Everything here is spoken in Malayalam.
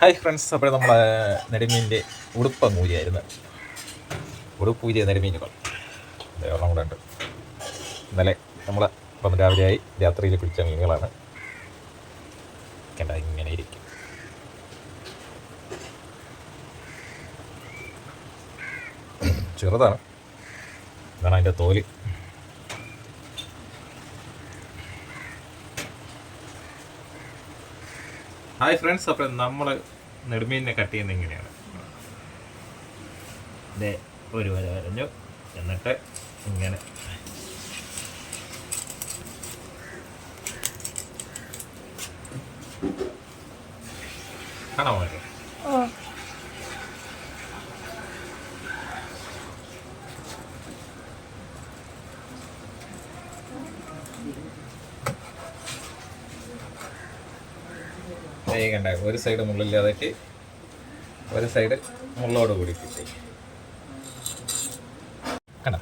ഹായ് ഫ്രണ്ട്സ്, അപ്പോൾ നമ്മളെ നെടുമീൻ്റെ ഉടുപ്പം ഊരിയായിരുന്നു. ഉടുപ്പ് ഊരിയ നെടുമീനുകൾ ഒരെണ്ണം കൂടെ ഉണ്ട്. ഇന്നലെ നമ്മൾ ഇപ്പം രാവിലെയായി രാത്രിയിൽ പിടിച്ച മീനുകളാണ്. കണ്ട ഇങ്ങനെ ഇരിക്കും. ചെറുതാണ്, ഇതാണ് അതിൻ്റെ തോല്. ഹായ് ഫ്രണ്ട്സ്, അപ്പോൾ നമ്മൾ നെടുമീനിനെ കട്ട് ചെയ്യുന്നത് ഇങ്ങനെയാണ്. ഇതേ ഒരു വര വരഞ്ഞു, എന്നിട്ട് ഇങ്ങനെ കാണാമോ? കണ്ട ഒരു സൈഡ് മുള്ളില്ലാതായിട്ട് ഒരു സൈഡ് മുള്ളോട് കൂടി കിട്ടി. കണ്ട